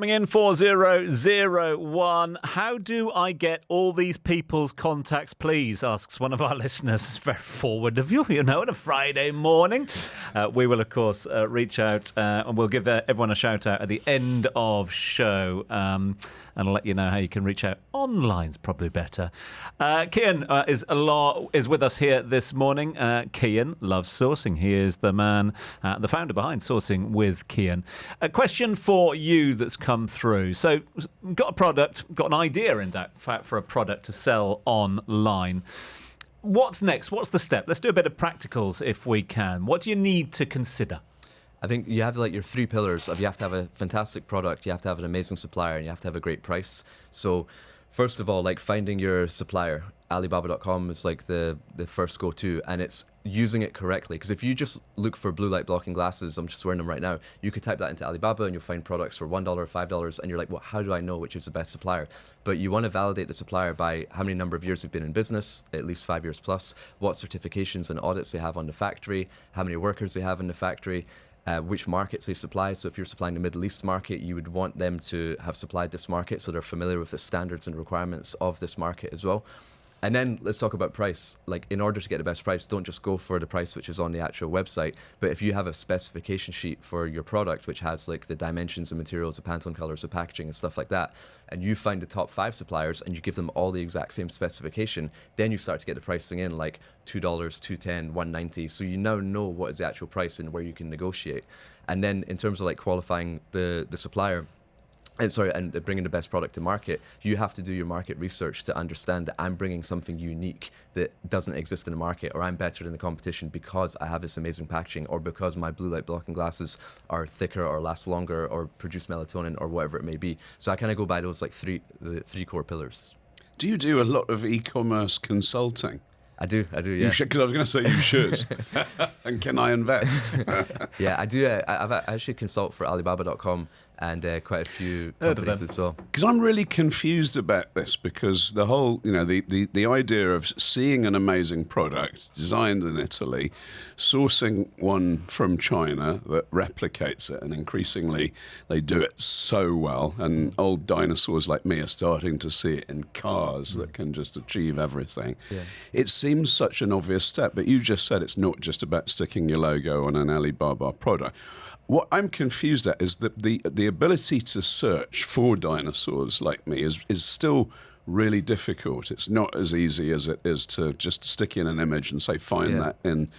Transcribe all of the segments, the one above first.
coming in 4001. How do I get all these people's contacts, please? Asks one of our listeners. It's very forward of you, on a Friday morning. We will, of course, reach out and we'll give everyone a shout out at the end of show and I'll let you know how you can reach out. Online's probably better. Kian is with us here this morning. Kian loves sourcing. He is the man, the founder behind Sourcing with Kian. A question for you that's come through. So, got a product, got an idea in fact for a product to sell online. What's next? What's the step? Let's do a bit of practicals if we can. What do you need to consider? I think you have like your three pillars of you have to have a fantastic product, you have to have an amazing supplier, and you have to have a great price. So first of all, like finding your supplier, Alibaba.com is like the first go-to, and it's using it correctly. Because if you just look for blue light blocking glasses, I'm just wearing them right now, you could type that into Alibaba and you'll find products for $1, $5, and you're like, well, how do I know which is the best supplier? But you want to validate the supplier by how many number of years they've been in business, at least 5 years plus, what certifications and audits they have on the factory, how many workers they have in the factory, which markets they supply. So if you're supplying the Middle East market, you would want them to have supplied this market so they're familiar with the standards and requirements of this market as well. And then let's talk about price. Like, in order to get the best price, don't just go for the price which is on the actual website, but if you have a specification sheet for your product which has like the dimensions and materials, the Pantone colors, the packaging and stuff like that, and you find the top 5 suppliers and you give them all the exact same specification, then you start to get the pricing in like $2, $2.10, $1.90. So you now know what is the actual price and where you can negotiate. And then in terms of like qualifying the supplier, and bringing the best product to market, you have to do your market research to understand that I'm bringing something unique that doesn't exist in the market, or I'm better than the competition because I have this amazing packaging, or because my blue light blocking glasses are thicker or last longer or produce melatonin or whatever it may be. So I kind of go by those like the three core pillars. Do you do a lot of e-commerce consulting? I do, yeah. You should, because I was going to say you should. And can I invest? Yeah, I do. I actually consult for Alibaba.com and quite a few companies as well. Because I'm really confused about this, because the whole, the idea of seeing an amazing product designed in Italy, sourcing one from China that replicates it, and increasingly they do it so well, and old dinosaurs like me are starting to see it in cars that can just achieve everything. Yeah. It seems such an obvious step, but you just said it's not just about sticking your logo on an Alibaba product. What I'm confused at is that the ability to search for dinosaurs like me is still really difficult. It's not as easy as it is to just stick in an image and say, find that in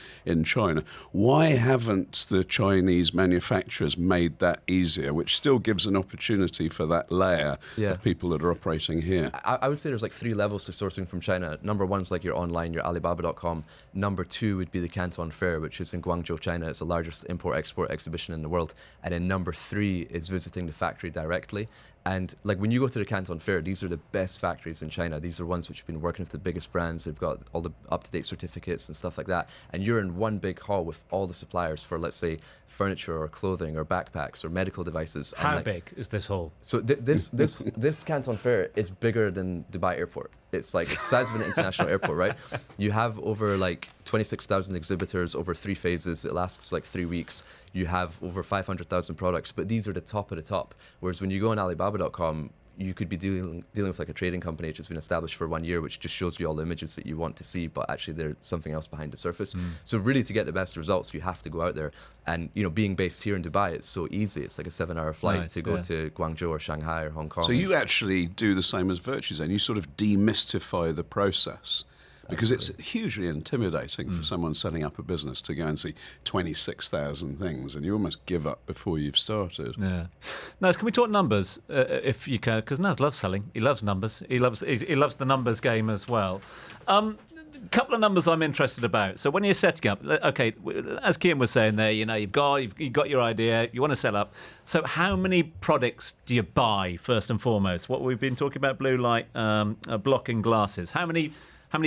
China. Why haven't the Chinese manufacturers made that easier, which still gives an opportunity for that layer of people that are operating here? I would say there's like 3 levels to sourcing from China. Number 1 is like your online, your Alibaba.com. Number 2 would be the Canton Fair, which is in Guangzhou, China. It's the largest import-export exhibition in the world. And then number 3 is visiting the factory directly. And like when you go to the Canton Fair, these are the best factories in China. These are ones which have been working with the biggest brands. They've got all the up-to-date certificates and stuff like that. And you're in one big hall with all the suppliers for, let's say, furniture or clothing or backpacks or medical devices. How big is this hall? So this Canton Fair is bigger than Dubai Airport. It's like the size of an international airport, right? You have over like 26,000 exhibitors over 3 phases. It lasts like 3 weeks. You have over 500,000 products, but these are the top of the top. Whereas when you go on Alibaba.com, you could be dealing with like a trading company which has been established for 1 year, which just shows you all the images that you want to see, but actually there's something else behind the surface. So really, to get the best results, you have to go out there. And being based here in Dubai, it's so easy. It's like a 7-hour flight to go to Guangzhou or Shanghai or Hong Kong. So you actually do the same as Virtues, and you sort of demystify the process. Because it's hugely intimidating for someone setting up a business to go and see 26,000 things, and you almost give up before you've started. Yeah. Nas, can we talk numbers, if you can? Because Nas loves selling. He loves numbers. He loves the numbers game as well. Couple of numbers I'm interested about. So when you're setting up, okay, as Kian was saying there, you've got your idea, you want to sell up. So how many products do you buy first and foremost? What we've been talking about, blue light blocking glasses. How many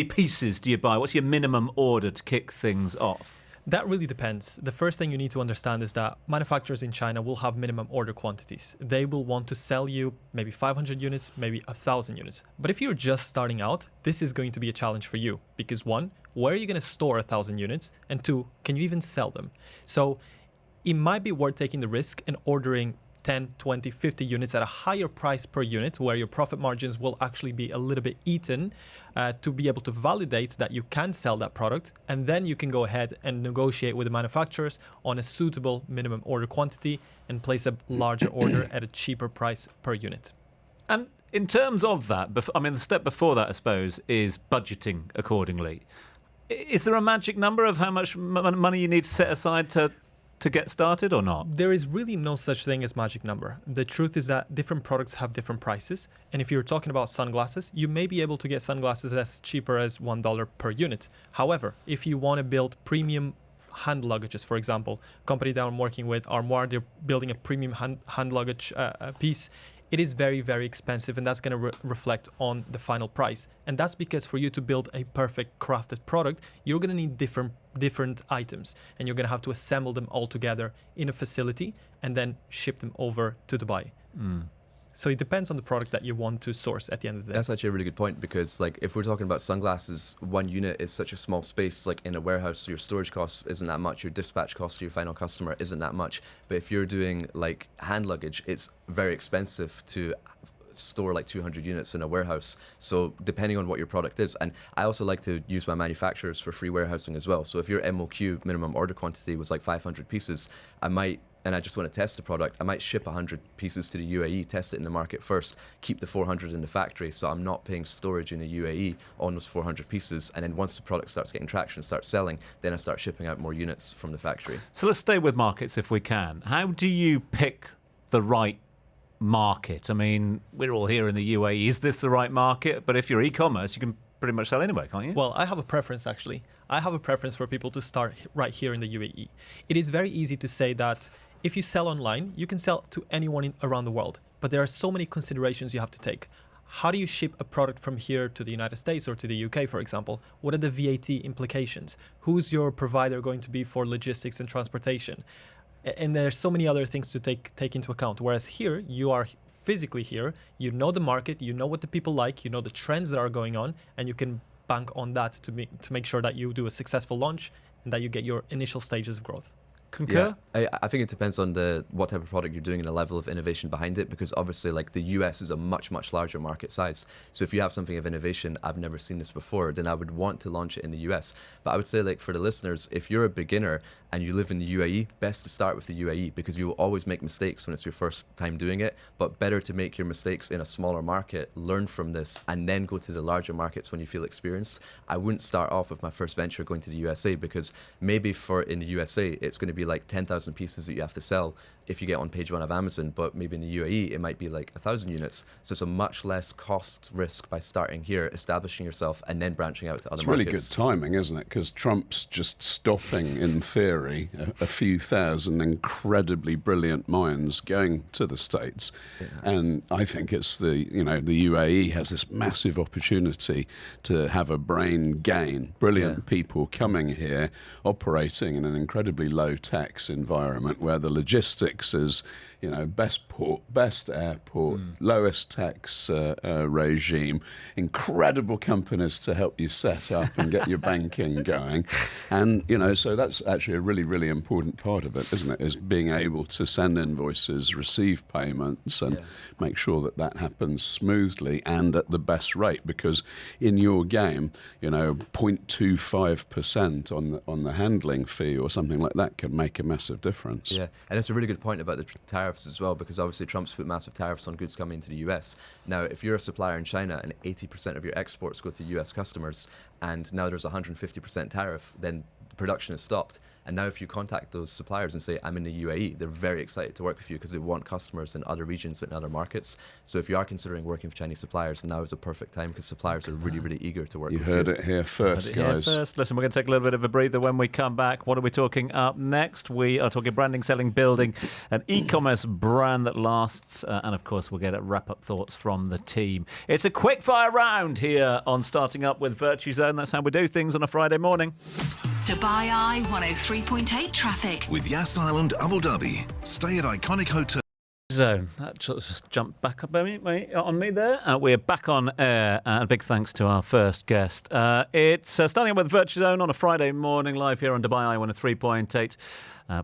pieces do you buy? What's your minimum order to kick things off? That really depends. The first thing you need to understand is that manufacturers in China will have minimum order quantities. They will want to sell you maybe 500 units, maybe 1,000 units. But if you're just starting out, this is going to be a challenge for you. Because 1, where are you going to store 1,000 units? And 2, can you even sell them? So it might be worth taking the risk and ordering 10, 20, 50 units at a higher price per unit, where your profit margins will actually be a little bit eaten, to be able to validate that you can sell that product. And then you can go ahead and negotiate with the manufacturers on a suitable minimum order quantity and place a larger order at a cheaper price per unit. And in terms of that, the step before that, I suppose, is budgeting accordingly. Is there a magic number of how much money you need to set aside to get started or not? There is really no such thing as magic number. The truth is that different products have different prices. And if you're talking about sunglasses, you may be able to get sunglasses as cheaper as $1 per unit. However, if you want to build premium hand luggages, for example, company that I'm working with, Armoire, they're building a premium hand luggage piece. It is very, very expensive, and that's going to reflect on the final price. And that's because for you to build a perfect crafted product, you're going to need different items, and you're going to have to assemble them all together in a facility and then ship them over to Dubai. So it depends on the product that you want to source at the end of the day. That's actually a really good point, because like if we're talking about sunglasses, one unit is such a small space, like in a warehouse, so your storage costs isn't that much, your dispatch cost to your final customer isn't that much. But if you're doing like hand luggage, it's very expensive to store like 200 units in a warehouse. So depending on what your product is, and I also like to use my manufacturers for free warehousing as well. So if your MOQ, minimum order quantity, was like 500 pieces, and I just want to test the product, I might ship 100 pieces to the UAE, test it in the market first, keep the 400 in the factory, so I'm not paying storage in the UAE on those 400 pieces. And then once the product starts getting traction, starts selling, then I start shipping out more units from the factory. So let's stay with markets if we can. How do you pick the right market? I mean, we're all here in the UAE. Is this the right market? But if you're e-commerce, you can pretty much sell anywhere, can't you? Well, I have a preference, actually. I have a preference for people to start right here in the UAE. It is very easy to say that if you sell online, you can sell to anyone around the world. But there are so many considerations you have to take. How do you ship a product from here to the United States or to the UK, for example? What are the VAT implications? Who's your provider going to be for logistics and transportation? And there's so many other things to take into account. Whereas here, you are physically here, you know the market, you know what the people like, you know the trends that are going on, and you can bank on that to make sure that you do a successful launch and that you get your initial stages of growth. Concur? Yeah, I think it depends on what type of product you're doing and the level of innovation behind it, because obviously like the US is a much, much larger market size. So if you have something of innovation, I've never seen this before, then I would want to launch it in the US. But I would say, like, for the listeners, if you're a beginner and you live in the UAE, best to start with the UAE, because you will always make mistakes when it's your first time doing it, but better to make your mistakes in a smaller market, learn from this, and then go to the larger markets when you feel experienced. I wouldn't start off with my first venture going to the USA, because maybe in the USA, it's going to be like 10,000 pieces that you have to sell if you get on page one of Amazon, but maybe in the UAE, it might be like 1,000 units. So it's a much less cost risk by starting here, establishing yourself, and then branching out to other markets. It's really good timing, isn't it? Because Trump's just stopping, in theory, a few thousand incredibly brilliant minds going to the States. Yeah. And I think it's the UAE has this massive opportunity to have a brain gain. Brilliant people coming here, operating in an incredibly low tax environment where the logistics is, best port, best airport, lowest tax regime, incredible companies to help you set up and get your banking going. And, so that's actually a really, really important part of it, isn't it? Is being able to send invoices, receive payments, and make sure that happens smoothly and at the best rate. Because in your game, 0.25% on the handling fee or something like that can make a massive difference. Yeah, and it's a really good point about the tariffs as well, because obviously Trump's put massive tariffs on goods coming into the US. Now, if you're a supplier in China and 80% of your exports go to US customers, and now there's a 150% tariff, then production is stopped. And now if you contact those suppliers and say, I'm in the UAE, they're very excited to work with you because they want customers in other regions and other markets. So if you are considering working with Chinese suppliers, now is a perfect time, because suppliers are really, really eager to work with you. You heard it here first, guys. Listen, we're going to take a little bit of a breather when we come back. What are we talking up next? We are talking branding, selling, building an e-commerce brand that lasts. And of course, we'll get wrap-up thoughts from the team. It's a quick fire round here on Starting Up with Virtue Zone. That's how we do things on a Friday morning. Dubai Eye 103.8 traffic. With Yas Island Abu Dhabi. Stay at iconic hotel. Zone. That just jumped back up on me there. We're back on air, and a big thanks to our first guest. It's Starting Up with Virtue Zone on a Friday morning, live here on Dubai Eye 103.8.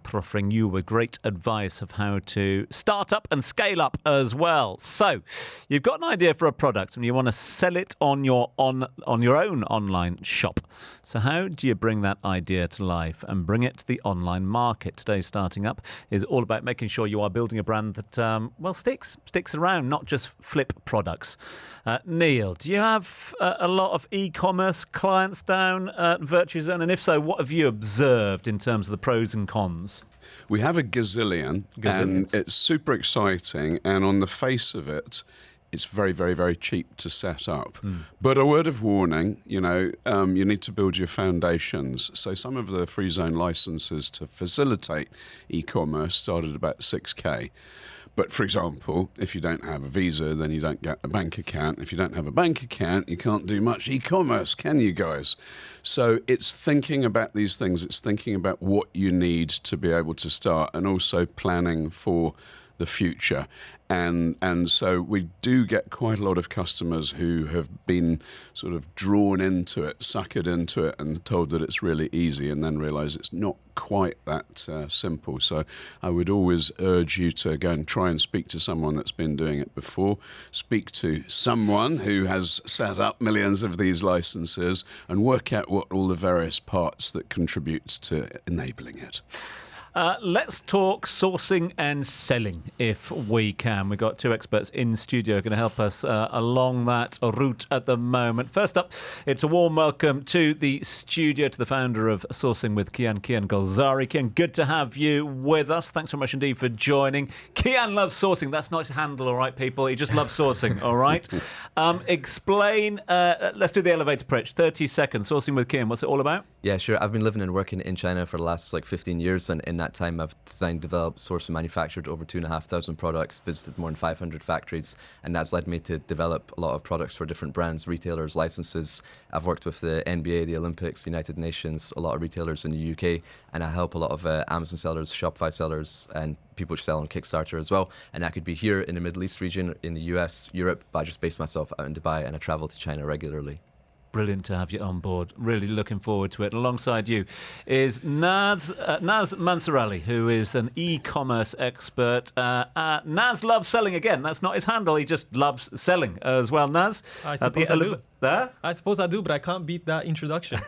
proffering you with great advice of how to start up and scale up as well. So, you've got an idea for a product and you want to sell it on your own online shop. So, how do you bring that idea to life and bring it to the online market? Today's Starting Up is all about making sure you are building a brand that sticks around, not just flip products. Neil, do you have a lot of e-commerce clients down at Virtue Zone? And if so, what have you observed in terms of the pros and cons? We have a gazillion, and it's super exciting. And on the face of it, it's very, very, very cheap to set up. But a word of warning, you need to build your foundations. So some of the free zone licenses to facilitate e-commerce started about 6K. But for example, if you don't have a visa, then you don't get a bank account. If you don't have a bank account, you can't do much e-commerce, can you guys? So it's thinking about these things. It's thinking about what you need to be able to start, and also planning for the future. And so we do get quite a lot of customers who have been sort of drawn into it, suckered into it, and told that it's really easy, and then realise it's not quite that simple. So I would always urge you to go and try and speak to someone that's been doing it before. Speak to someone who has set up millions of these licenses and work out what all the various parts that contributes to enabling it. Let's talk sourcing and selling, if we can. We've got two experts in studio going to help us along that route at the moment. First up, it's a warm welcome to the studio to the founder of Sourcing with Kian Golzari. Kian, good to have you with us. Thanks so much indeed for joining. Kian loves sourcing. That's not his handle, all right, people. He just loves sourcing, all right? Explain, let's do the elevator pitch. 30 seconds. Sourcing with Kian, what's it all about? Yeah, sure. I've been living and working in China for the last 15 years, and in that time I've designed, developed, sourced and manufactured over 2,500 products, visited more than 500 factories, and that's led me to develop a lot of products for different brands, retailers, licenses. I've worked with the NBA, the Olympics, the United Nations, a lot of retailers in the UK, and I help a lot of Amazon sellers, Shopify sellers, and people which sell on Kickstarter as well. And that could be here in the Middle East region, in the US, Europe, but I just base myself out in Dubai, and I travel to China regularly. Brilliant to have you on board. Really looking forward to it. Alongside you is Nas Mansurali, who is an e-commerce expert. Nas loves selling again. That's not his handle. He just loves selling as well. Nas, I suppose I do. I suppose I do, but I can't beat that introduction.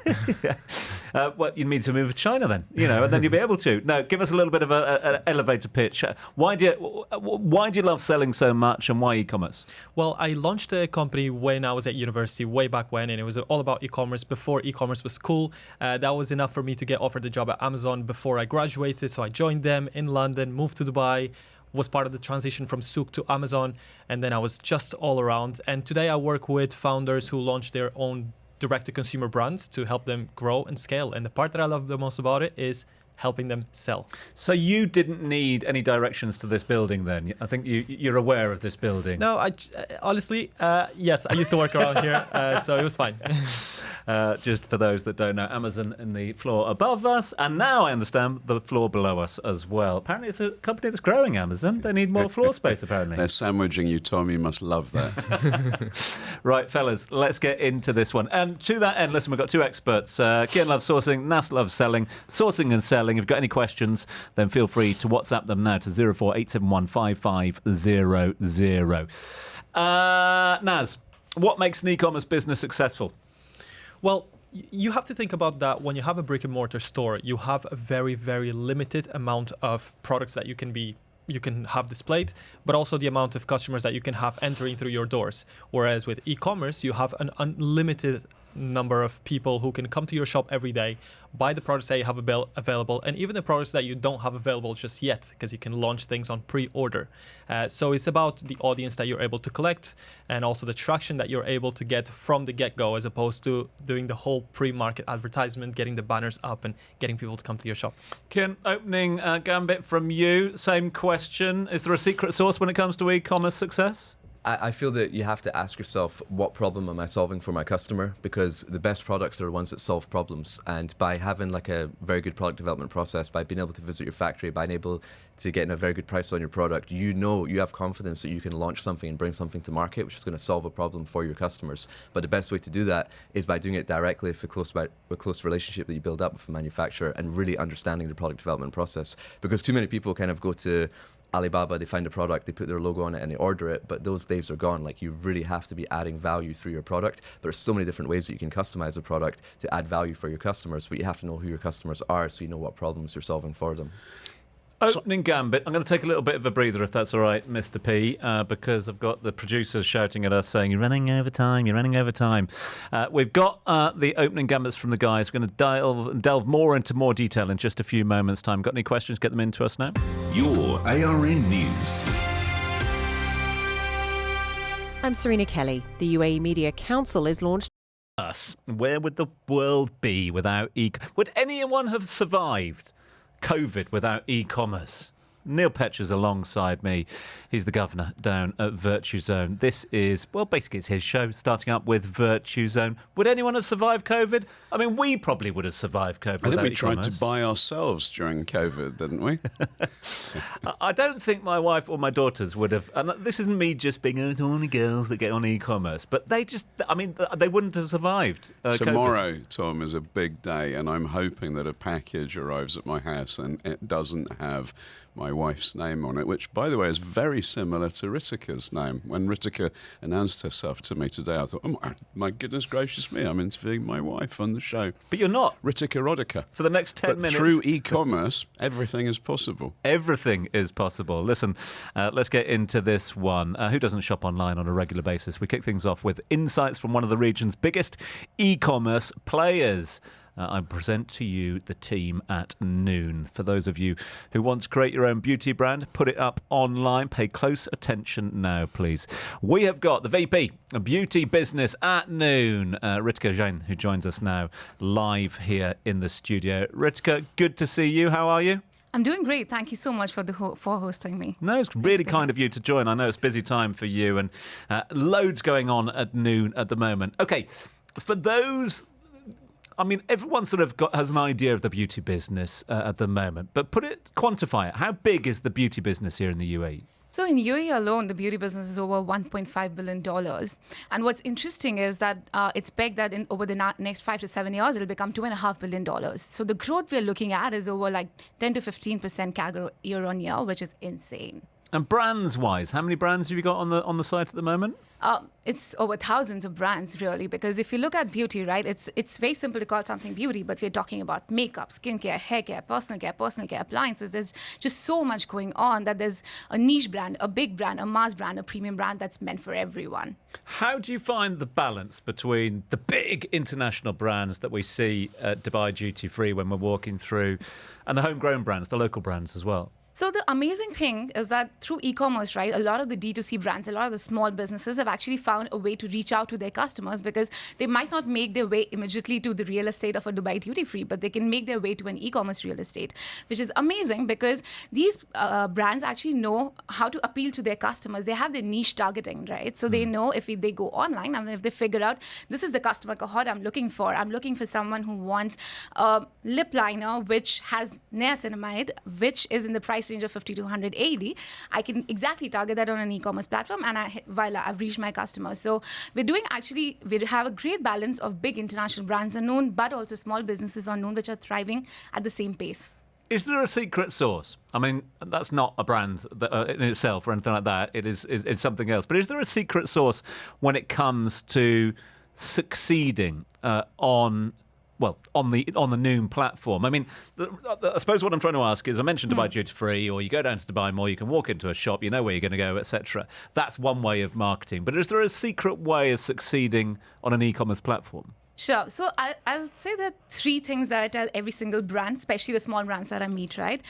Well, you need to move to China then, and then you'll be able to. No, give us a little bit of an elevator pitch. Why do you love selling so much, and why e-commerce? Well, I launched a company when I was at university, way back when, and it was all about e-commerce before e-commerce was cool. That was enough for me to get offered a job at Amazon before I graduated, so I joined them in London, moved to Dubai, was part of the transition from Souk to Amazon, and then I was just all around. And today I work with founders who launch their own direct-to-consumer brands to help them grow and scale. And the part that I love the most about it is helping them sell. So you didn't need any directions to this building then? I think you're aware of this building. No, honestly, yes, I used to work around here, so it was fine. Just for those that don't know, Amazon in the floor above us, and now I understand the floor below us as well. Apparently it's a company that's growing, Amazon. They need more floor space, apparently. They're sandwiching you, Tom. You must love that. Right, fellas, let's get into this one. And to that end, listen, we've got two experts. Kian loves sourcing, Nas loves selling. Sourcing and selling. If you've got any questions, then feel free to WhatsApp them now to 04871 5500. Nas, what makes an e-commerce business successful? Well, you have to think about that when you have a brick and mortar store, you have a very, very limited amount of products that you can have displayed, but also the amount of customers that you can have entering through your doors. Whereas with e-commerce, you have an unlimited number of people who can come to your shop every day, buy the products that you have available, and even the products that you don't have available just yet, because you can launch things on pre-order. So it's about the audience that you're able to collect, and also the traction that you're able to get from the get-go, as opposed to doing the whole pre-market advertisement, getting the banners up and getting people to come to your shop. Kian, opening gambit from you. Same question. Is there a secret sauce when it comes to e-commerce success? I feel that you have to ask yourself, what problem am I solving for my customer? Because the best products are the ones that solve problems. And by having like a very good product development process, by being able to visit your factory, by being able to get a very good price on your product, you have confidence that you can launch something and bring something to market which is going to solve a problem for your customers. But the best way to do that is by doing it directly with a close relationship that you build up with a manufacturer and really understanding the product development process. Because too many people kind of go to Alibaba, they find a product, they put their logo on it and they order it, but those days are gone. Like, you really have to be adding value through your product. There's so many different ways that you can customize a product to add value for your customers, but you have to know who your customers are so you know what problems you're solving for them. Opening gambit. I'm going to take a little bit of a breather, if that's all right, Mr. P, because I've got the producers shouting at us saying, you're running over time, you're running over time. We've got the opening gambits from the guys. We're going to delve more into more detail in just a few moments' time. Got any questions? Get them into us now. Your ARN News. I'm Serena Kelly. The UAE Media Council is launched. Where would the world be without Would anyone have survived COVID without e-commerce? Neil Petcher's alongside me. He's the governor down at Virtue Zone. This is, well, basically it's his show, starting up with Virtue Zone. Would anyone have survived COVID? I mean, we probably would have survived COVID I without think we tried e-commerce. to buy ourselves during COVID, didn't we? I don't think my wife or my daughters would have, and this isn't me just being, it's only girls that get on e-commerce, but they wouldn't have survived COVID. Tomorrow, Tom, is a big day, and I'm hoping that a package arrives at my house and it doesn't have my wife's name on it, which, by the way, is very similar to Ritika's name. When Ritika announced herself to me today, I thought, oh my goodness gracious me, I'm interviewing my wife on the show. But you're not. Ritika Rodika. For the next 10 but minutes. Through e-commerce, everything is possible. Everything is possible. Listen, let's get into this one. Who doesn't shop online on a regular basis? We kick things off with insights from one of the region's biggest e-commerce players. I present to you the team at Noon. For those of you who want to create your own beauty brand, put it up online. Pay close attention now, please. We have got the VP of Beauty Business at Noon, Ritika Jain, who joins us now live here in the studio. Ritika, good to see you. How are you? I'm doing great. Thank you so much for hosting me. No, it's really kind of you to join. I know it's a busy time for you and loads going on at Noon at the moment. Okay, for those... I mean, everyone sort of has an idea of the beauty business at the moment, but quantify it. How big is the beauty business here in the UAE? So in UAE alone, the beauty business is over $1.5 billion. And what's interesting is that it's pegged that over the next 5 to 7 years, it'll become $2.5 billion. So the growth we're looking at is over like 10 to 15% CAGR year on year, which is insane. And brands-wise, how many brands have you got on the site at the moment? It's over thousands of brands, really, because if you look at beauty, right, it's very simple to call something beauty, but we're talking about makeup, skincare, hair care, personal care appliances. There's just so much going on that there's a niche brand, a big brand, a mass brand, a premium brand that's meant for everyone. How do you find the balance between the big international brands that we see at Dubai Duty Free when we're walking through and the homegrown brands, the local brands as well? So the amazing thing is that through e-commerce, right, a lot of the D2C brands, a lot of the small businesses have actually found a way to reach out to their customers because they might not make their way immediately to the real estate of a Dubai duty free, but they can make their way to an e-commerce real estate, which is amazing because these brands actually know how to appeal to their customers. They have their niche targeting, right? So they know if they go online and if they figure out this is the customer cohort I'm looking for someone who wants a lip liner which has niacinamide, which is in the price range of 50 to 180, I can exactly target that on an e-commerce platform and I've reached my customers. So we have a great balance of big international brands on Noon, but also small businesses on Noon, which are thriving at the same pace. Is there a secret sauce? I mean, that's not a brand in itself or anything like that. It's something else. But is there a secret sauce when it comes to succeeding on the Noon platform? I mean, I suppose what I'm trying to ask is, I mentioned Dubai Duty Free, or you go down to Dubai Mall, you can walk into a shop, you know where you're going to go, etc. That's one way of marketing. But is there a secret way of succeeding on an e-commerce platform? Sure. So I'll say that three things that I tell every single brand, especially the small brands that I meet, right?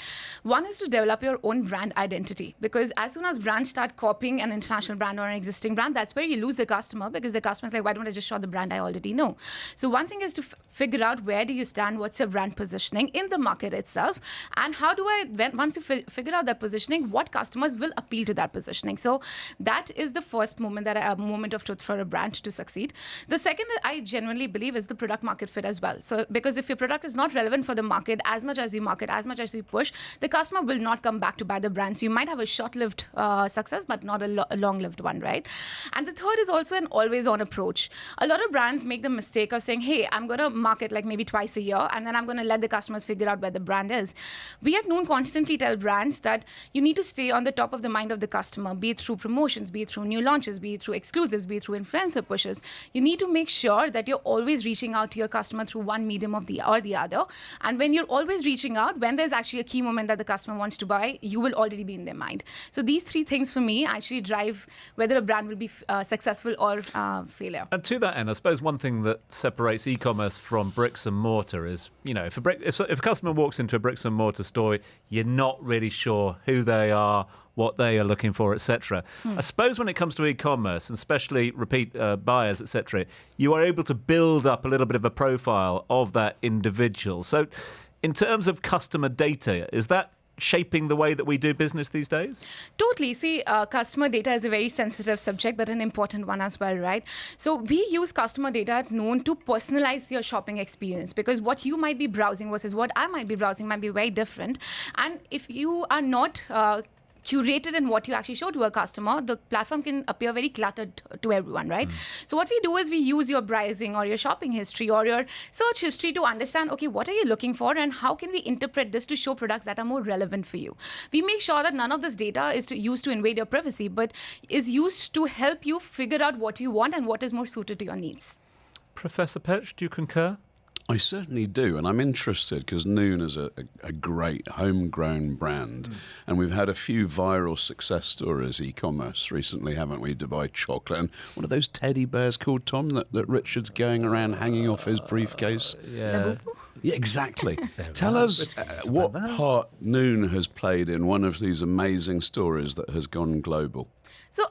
One is to develop your own brand identity, because as soon as brands start copying an international brand or an existing brand, that's where you lose the customer, because the customer's like, why don't I just shop the brand I already know? So one thing is to figure out where do you stand, what's your brand positioning in the market itself, and how do once you figure out that positioning, what customers will appeal to that positioning. So that is the first moment moment of truth for a brand to succeed. The second, I genuinely believe, is the product market fit as well. So because if your product is not relevant for the market, as much as you market, as much as you push, the customer will not come back to buy the brand. So you might have a short-lived success, but not a long-lived one, right? And the third is also an always-on approach. A lot of brands make the mistake of saying, hey, I'm going to market like maybe twice a year, and then I'm going to let the customers figure out where the brand is. We at Noon constantly tell brands that you need to stay on the top of the mind of the customer, be it through promotions, be it through new launches, be it through exclusives, be it through influencer pushes. You need to make sure that you're always reaching out to your customer through one medium or the other. And when you're always reaching out, when there's actually a key moment that the customer wants to buy, you will already be in their mind. So these three things for me actually drive whether a brand will be successful or failure. And to that end, I suppose one thing that separates e-commerce from bricks and mortar is, if a customer walks into a bricks and mortar store, you're not really sure who they are, what they are looking for, etc. I suppose when it comes to e-commerce, and especially repeat buyers, etc., you are able to build up a little bit of a profile of that individual. So in terms of customer data, is that shaping the way that we do business these days? Totally. See, customer data is a very sensitive subject, but an important one as well, right? So we use customer data at Noon to personalize your shopping experience, because what you might be browsing versus what I might be browsing might be very different. And if you are not curated in what you actually show to a customer, the platform can appear very cluttered to everyone, right? So what we do is we use your browsing or your shopping history or your search history to understand, okay, what are you looking for and how can we interpret this to show products that are more relevant for you? We make sure that none of this data is used to invade your privacy, but is used to help you figure out what you want and what is more suited to your needs. Professor Petch, do you concur? I certainly do, and I'm interested because Noon is a great homegrown brand, and we've had a few viral success stories e-commerce recently, haven't we? Dubai Chocolate, and what are those teddy bears called, Tom, that Richard's going around hanging off his briefcase? Yeah. Yeah, exactly. Tell us what part Noon has played in one of these amazing stories that has gone global. So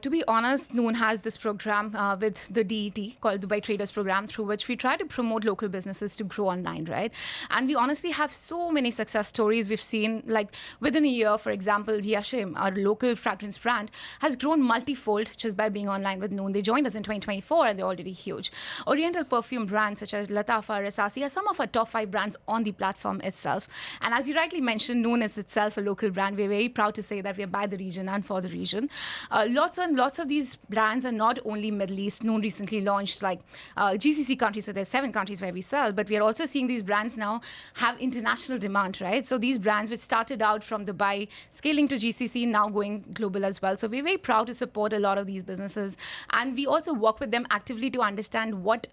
to be honest, Noon has this program with the DET called Dubai Traders Program, through which we try to promote local businesses to grow online, right? And we honestly have so many success stories we've seen. Like within a year, for example, Yashim, our local fragrance brand, has grown multifold just by being online with Noon. They joined us in 2024 and they're already huge. Oriental perfume brands such as Latafa, Rasasi are some of our top 5 brands on the platform itself. And as you rightly mentioned, Noon is itself a local brand. We're very proud to say that we're by the region and for the region. Lots of these brands are not only Middle East. Noon recently launched like GCC countries, so there's 7 countries where we sell, but we are also seeing these brands now have international demand, right? So these brands which started out from Dubai, scaling to GCC, now going global as well. So we're very proud to support a lot of these businesses. And we also work with them actively to understand what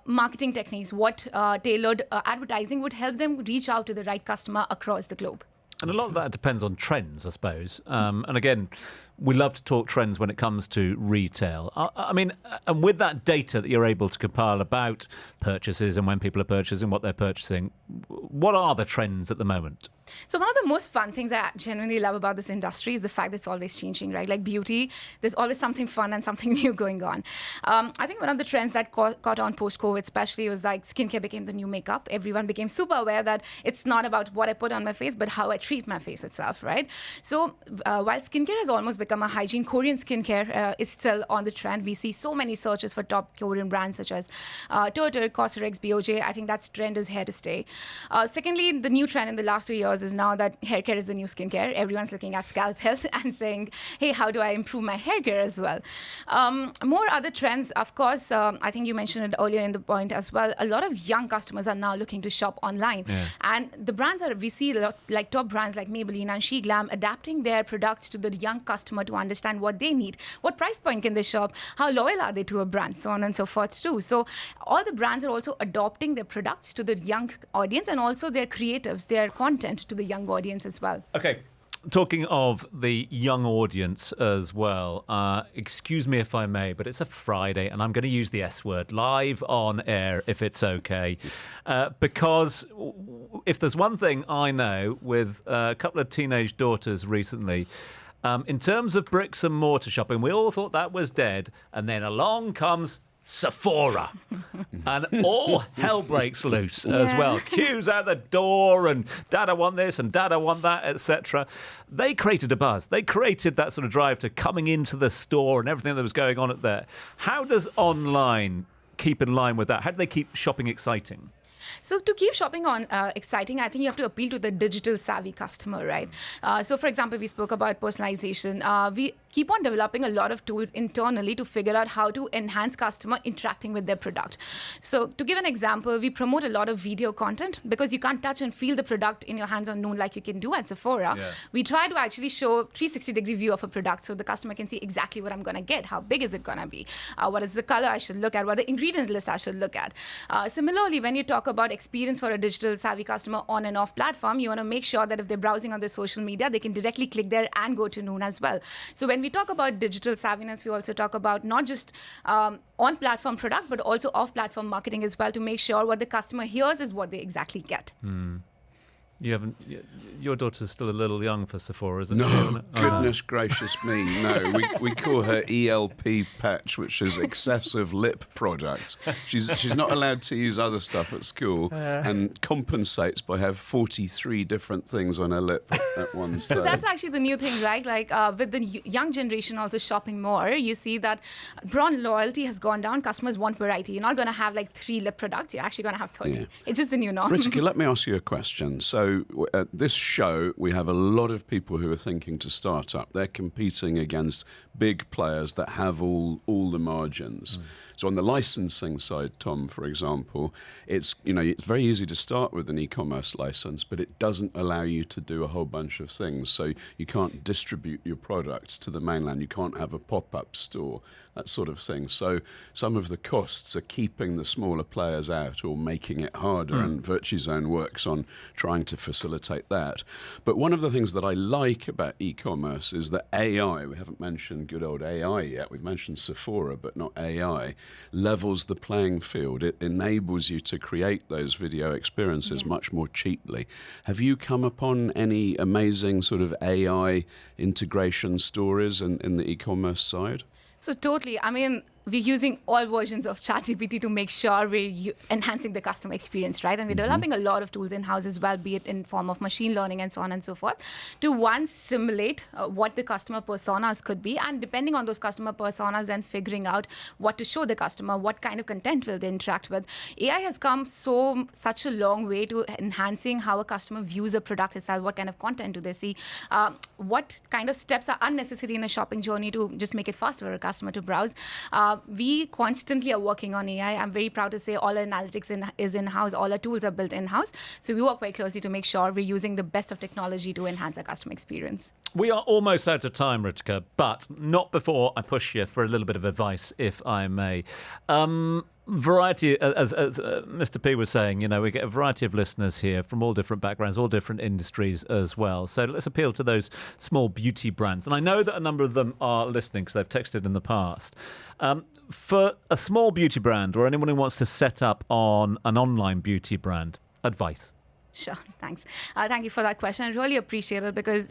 marketing techniques, what tailored advertising would help them reach out to the right customer across the globe. And a lot of that depends on trends, I suppose. And again, we love to talk trends when it comes to retail. I mean, and with that data that you're able to compile about purchases and when people are purchasing, what they're purchasing, what are the trends at the moment? So one of the most fun things I genuinely love about this industry is the fact that it's always changing, right? Like beauty, there's always something fun and something new going on. I think one of the trends that caught on post-COVID especially was like skincare became the new makeup. Everyone became super aware that it's not about what I put on my face, but how I treat my face itself, right? So while skincare has almost become a hygiene, Korean skincare is still on the trend. We see so many searches for top Korean brands such as Turtle, Cosrx, BOJ. I think that trend is here to stay. Secondly, the new trend in the last 2 years is now that hair care is the new skincare. Everyone's looking at scalp health and saying, hey, how do I improve my hair care as well? More other trends, of course, I think you mentioned it earlier in the point as well. A lot of young customers are now looking to shop online. Yeah. And the brands we see a lot, like top brands like Maybelline and She Glam adapting their products to the young customer to understand what they need, what price point can they shop, how loyal are they to a brand, so on and so forth too. So all the brands are also adopting their products to the young audience and also their creatives, their content to the young audience as well. Okay. Talking of the young audience as well, excuse me if I may, but it's a Friday and I'm going to use the S word live on air if it's okay. Because if there's one thing I know with a couple of teenage daughters recently, in terms of bricks and mortar shopping, we all thought that was dead. And then along comes Sephora, and all hell breaks loose as well. Queues out the door, and Dad, I want this, and Dad, I want that, etc. They created a buzz. They created that sort of drive to coming into the store and everything that was going on at there. How does online keep in line with that? How do they keep shopping exciting? So to keep shopping on exciting, I think you have to appeal to the digital savvy customer, right? So for example, we spoke about personalization. We keep on developing a lot of tools internally to figure out how to enhance customer interacting with their product. So to give an example, we promote a lot of video content because you can't touch and feel the product in your hands on Noon like you can do at Sephora. Yeah. We try to actually show 360-degree view of a product so the customer can see exactly what I'm going to get, how big is it going to be, what is the color I should look at, what the ingredient list I should look at. Similarly, when you talk about experience for a digital savvy customer on and off platform, you want to make sure that if they're browsing on their social media, they can directly click there and go to Noon as well. So when we talk about digital savviness, we also talk about not just on platform product, but also off platform marketing as well to make sure what the customer hears is what they exactly get. You haven't. Your daughter's still a little young for Sephora, isn't she? No, goodness gracious me, no. We call her ELP patch, which is excessive lip product. She's not allowed to use other stuff at school and compensates by having 43 different things on her lip at once. So that's actually the new thing, right? Like with the young generation also shopping more, you see that brand loyalty has gone down. Customers want variety. You're not going to have like 3 lip products. You're actually going to have 30. Yeah. It's just the new norm. Ritika, let me ask you a question. So at this show, we have a lot of people who are thinking to start up. They're competing against big players that have all the margins. So on the licensing side, Tom, for example, it's very easy to start with an e-commerce license, but it doesn't allow you to do a whole bunch of things. So you can't distribute your products to the mainland. You can't have a pop-up store, that sort of thing. So some of the costs are keeping the smaller players out or making it harder, and VirtuZone works on trying to facilitate that. But one of the things that I like about e-commerce is that AI, we haven't mentioned good old AI yet, we've mentioned Sephora, but not AI, levels the playing field. It enables you to create those video experiences much more cheaply. Have you come upon any amazing sort of AI integration stories in the e-commerce side? So totally. I mean, we're using all versions of ChatGPT to make sure we're enhancing the customer experience, right? And we're developing a lot of tools in-house as well, be it in form of machine learning and so on and so forth, to one, simulate what the customer personas could be. And depending on those customer personas, then figuring out what to show the customer, what kind of content will they interact with. AI has come such a long way to enhancing how a customer views a product itself, what kind of content do they see, what kind of steps are unnecessary in a shopping journey to just make it faster for a customer to browse. We constantly are working on AI. I'm very proud to say all our analytics is in-house. All our tools are built in-house. So we work very closely to make sure we're using the best of technology to enhance our customer experience. We are almost out of time, Ritika, but not before I push you for a little bit of advice, if I may. Variety, as Mr. P was saying, we get a variety of listeners here from all different backgrounds, all different industries as well. So let's appeal to those small beauty brands. And I know that a number of them are listening because they've texted in the past. For a small beauty brand or anyone who wants to set up on an online beauty brand, advice. Sure, thanks. Thank you for that question. I really appreciate it because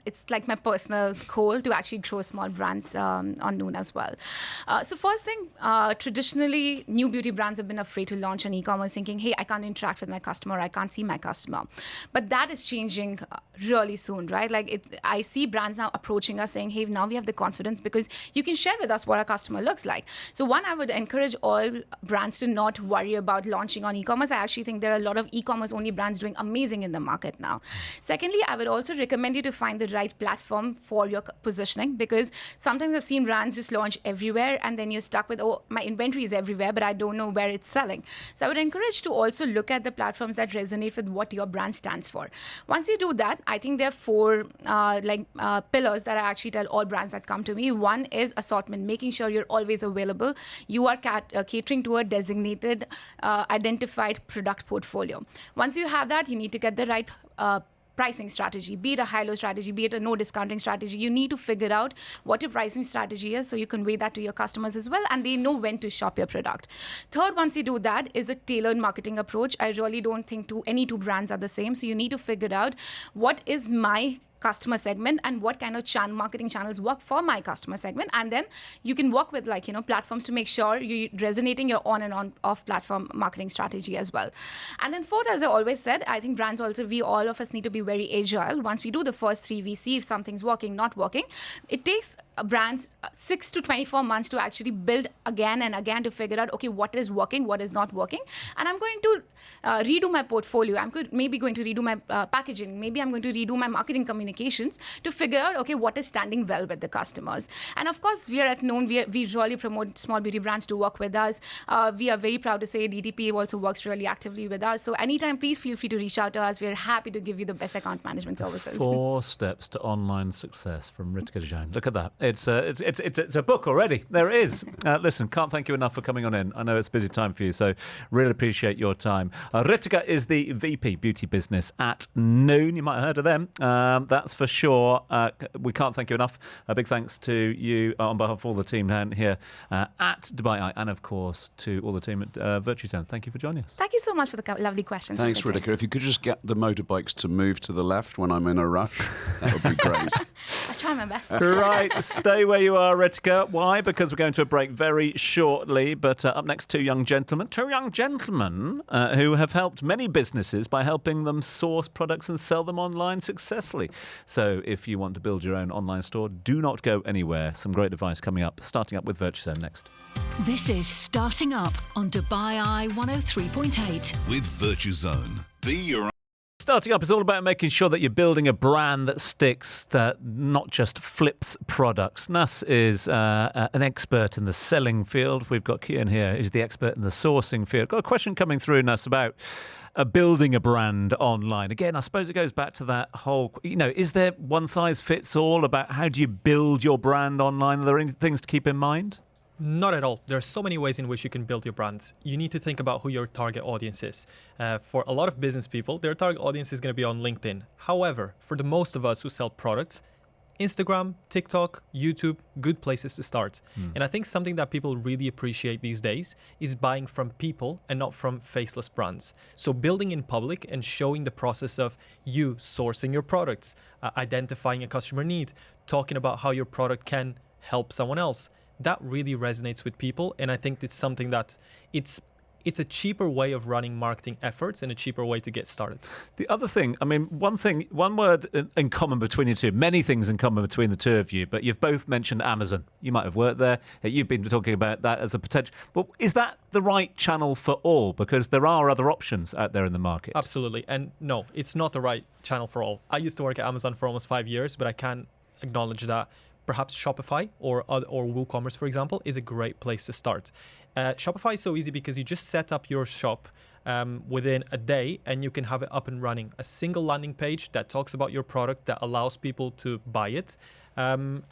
it's like my personal goal to actually grow small brands on Noon as well. So first thing, traditionally, new beauty brands have been afraid to launch on e-commerce thinking, hey, I can't interact with my customer, I can't see my customer. But that is changing really soon, right? I see brands now approaching us saying, hey, now we have the confidence because you can share with us what our customer looks like. So one, I would encourage all brands to not worry about launching on e-commerce. I actually think there are a lot of e-commerce only brands doing amazing in the market now. Secondly, I would also recommend you to find the right platform for your positioning because sometimes I've seen brands just launch everywhere and then you're stuck with, oh, my inventory is everywhere, but I don't know where it's selling. So I would encourage to also look at the platforms that resonate with what your brand stands for. Once you do that, I think there are 4 pillars that I actually tell all brands that come to me. One is assortment, making sure you're always available. You are catering to a designated, identified product portfolio. Once you have that, you need to get the right pricing strategy, be it a high-low strategy, be it a no discounting strategy. You need to figure out what your pricing strategy is so you convey that to your customers as well, and they know when to shop your product. Third, once you do that, is a tailored marketing approach. I really don't think any two brands are the same. So you need to figure out what is my customer segment and what kind of marketing channels work for my customer segment, and then you can work with platforms to make sure you're resonating your on and off platform marketing strategy as well. And then fourth, as I always said, I think brands also, all of us need to be very agile. Once we do the first three, we see if something's working, not working. It takes brands 6 to 24 months to actually build again and again to figure out, okay, what is working, what is not working. And I'm going to redo my portfolio. I'm maybe going to redo my packaging. Maybe I'm going to redo my marketing communications to figure out, okay, what is standing well with the customers. And of course, we are at Known. We really promote small beauty brands to work with us. We are very proud to say DTP also works really actively with us. So anytime, please feel free to reach out to us. We are happy to give you the best account management services. 4 steps to online success from Ritika Jain. Look at that. It's a book already. There it is. Listen, can't thank you enough for coming on in. I know it's a busy time for you, so really appreciate your time. Ritika is the VP Beauty Business at Noon. You might have heard of them. That's for sure. We can't thank you enough. A big thanks to you on behalf of all the team down here at Dubai Eye, and of course to all the team at Virtue Zone. Thank you for joining us. Thank you so much for the lovely questions. Thanks, Ritika. If you could just get the motorbikes to move to the left when I'm in a rush, that would be great. I'll try my best. Right, stay where you are, Ritika. Why? Because we're going to a break very shortly. But up next, two young gentlemen who have helped many businesses by helping them source products and sell them online successfully. So if you want to build your own online store, do not go anywhere. Some great advice coming up, starting up with Virtue Zone next. This is Starting Up on Dubai Eye 103.8. With Virtue Zone. Be your Starting Up is all about making sure that you're building a brand that sticks, that not just flips products. Nas is an expert in the selling field. We've got Kian here, who's the expert in the sourcing field. Got a question coming through, Nas, about building a brand online. Again, I suppose it goes back to that whole, is there one size fits all about how do you build your brand online? Are there any things to keep in mind? Not at all. There are so many ways in which you can build your brand. You need to think about who your target audience is. For a lot of business people, their target audience is going to be on LinkedIn. However, for the most of us who sell products, Instagram, TikTok, YouTube, good places to start. And I think something that people really appreciate these days is buying from people and not from faceless brands. So building in public and showing the process of you sourcing your products, identifying a customer need, talking about how your product can help someone else. That really resonates with people, and I think it's something that it's a cheaper way of running marketing efforts and a cheaper way to get started. The other thing, one word in common between you two, many things in common between the two of you, but you've both mentioned Amazon. You might have worked there. You've been talking about that as a potential. But is that the right channel for all? Because there are other options out there in the market. Absolutely. And no, it's not the right channel for all. I used to work at Amazon for almost 5 years, but I can acknowledge that perhaps Shopify or WooCommerce, for example, is a great place to start. Shopify is so easy because you just set up your shop within a day and you can have it up and running. A single landing page that talks about your product that allows people to buy it. And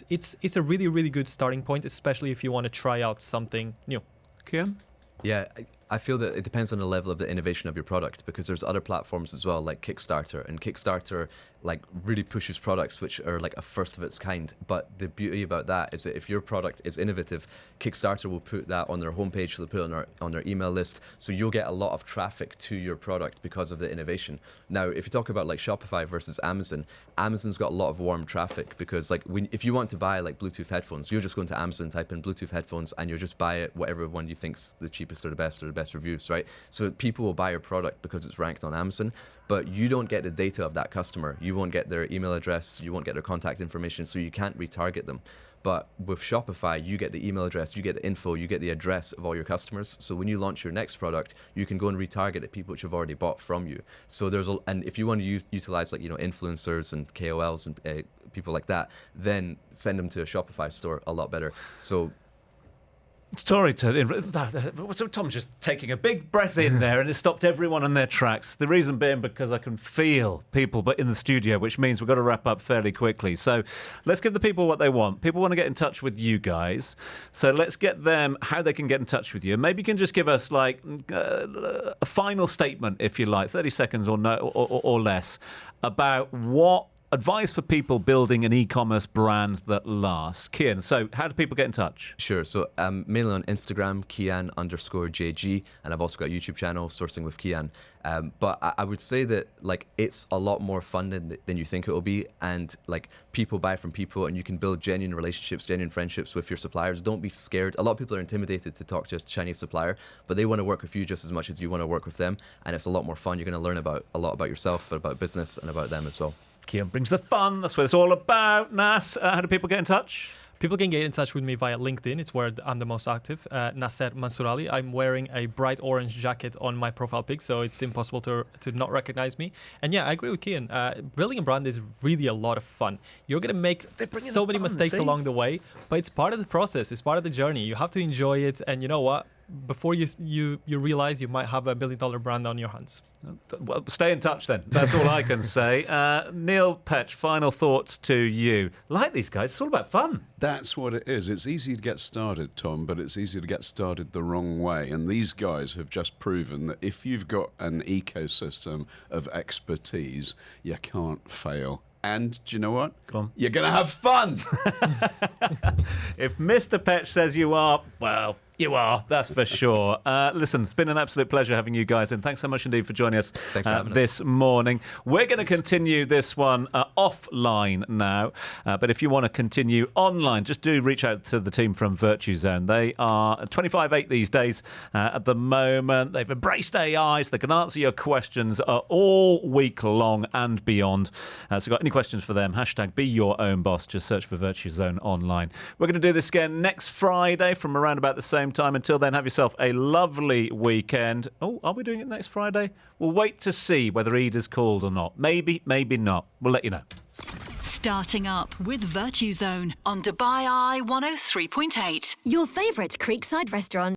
it's a really, really good starting point, especially if you want to try out something new. Kian? Yeah, I feel that it depends on the level of the innovation of your product, because there's other platforms as well, like Kickstarter, and Kickstarter really pushes products which are like a first of its kind. But the beauty about that is that if your product is innovative, Kickstarter will put that on their homepage, they'll put it on their email list, so you'll get a lot of traffic to your product because of the innovation. Now, if you talk about like Shopify versus Amazon, Amazon's got a lot of warm traffic because if you want to buy like Bluetooth headphones, you're just going to Amazon, type in Bluetooth headphones, and you'll just buy it, whatever one you think's the cheapest or the best reviews, right? So people will buy your product because it's ranked on Amazon, but you don't get the data of that customer. You won't get their email address, you won't get their contact information, so you can't retarget them. But with Shopify, you get the email address, you get the info, you get the address of all your customers. So when you launch your next product, you can go and retarget the people which have already bought from you. So and if you want to utilize influencers and KOLs and people like that, then send them to a Shopify store a lot better. So Sorry so Tom's just taking a big breath in there, and it stopped everyone in their tracks. The reason being because I can feel people but in the studio, which means we've got to wrap up fairly quickly. So let's give the people what they want. People want to get in touch with you guys. So let's get them how they can get in touch with you. Maybe you can just give us like a final statement, if you like, 30 seconds or no or less, about what advice for people building an e-commerce brand that lasts. Kian, so how do people get in touch? Sure. So mainly on Instagram, Kian_JG, and I've also got a YouTube channel, Sourcing with Kian. But I would say that like it's a lot more fun than you think it will be, and like people buy from people, and you can build genuine relationships, genuine friendships with your suppliers. Don't be scared. A lot of people are intimidated to talk to a Chinese supplier, but they want to work with you just as much as you want to work with them, and it's a lot more fun. You're going to learn a lot about yourself, about business, and about them as well. Kian brings the fun. That's what it's all about. Nas, how do people get in touch? People can get in touch with me via LinkedIn. It's where I'm the most active. Nas Mansurali. I'm wearing a bright orange jacket on my profile pic, so it's impossible to not recognize me. And yeah, I agree with Kian. Building a brand is really a lot of fun. You're going to make so many mistakes along the way, but it's part of the process. It's part of the journey. You have to enjoy it. And you know what? Before you realize you might have $1 billion brand on your hands. Well, stay in touch then. That's all I can say. Neil Petch, final thoughts to you. Like these guys, it's all about fun. That's what it is. It's easy to get started, Tom, but it's easy to get started the wrong way. And these guys have just proven that if you've got an ecosystem of expertise, you can't fail. And do you know what? Go on. You're going to have fun. If Mr. Petch says you are, well, you are, that's for sure. Listen, it's been an absolute pleasure having you guys in. Thanks so much indeed for joining us, this morning. We're going to continue this one offline now, but if you want to continue online, just do reach out to the team from Virtue Zone. They are 25/8 these days at the moment. They've embraced AI, so they can answer your questions all week long and beyond. So if you've got any questions for them, hashtag be your own boss. Just search for Virtue Zone online. We're going to do this again next Friday from around about the same time. Until then, have yourself a lovely weekend. Oh, are we doing it next Friday? We'll wait to see whether Eid is called or not. Maybe, maybe not. We'll let you know. Starting up with Virtue Zone on Dubai Eye 103.8. Your favourite Creekside restaurant.